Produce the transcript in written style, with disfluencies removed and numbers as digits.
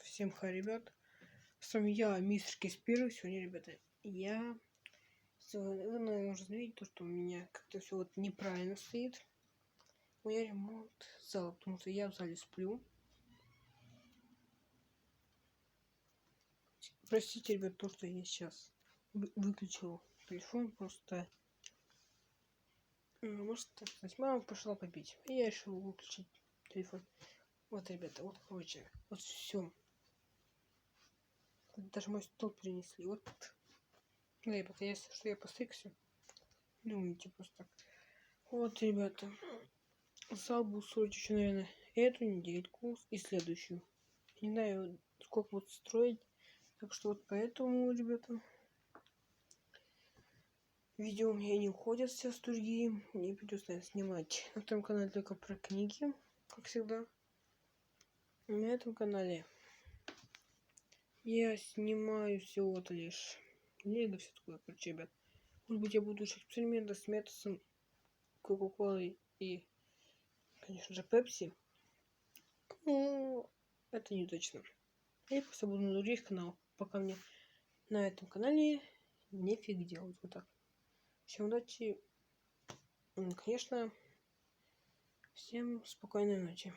Всем хай, ребят. С вами я, мистер Киспир. Сегодня, ребята, вы, наверное, уже знаете, то, что у меня как-то все вот неправильно стоит. У меня ремонт зала, потому что я в зале сплю. Простите, ребят, то, что я сейчас выключил телефон, просто... Может, так сказать, мама пошла попить. И я решил выключить телефон. Вот, ребята, вот, короче, вот все. Даже мой стол перенесли. Вот. Да, ребята, если что, я постригся. Думайте просто так. Вот, ребята. Зал буду строить еще, наверное, эту недельку и следующую. Не знаю, сколько вот строить. Так что вот поэтому, ребята, видео у меня не уходят сейчас другие. Мне придется, наверное, снимать на этом канале только про книги, как всегда. На этом канале я снимаю всего-то лишь лего, все такое, короче, ребят. Может быть, я буду эксперименты с методом Кока-Колы и, конечно же, Пепси. Ну, это не точно. Я просто буду на других каналах, пока мне на этом канале нефиг делать. Вот так. Всем удачи. Конечно, всем спокойной ночи.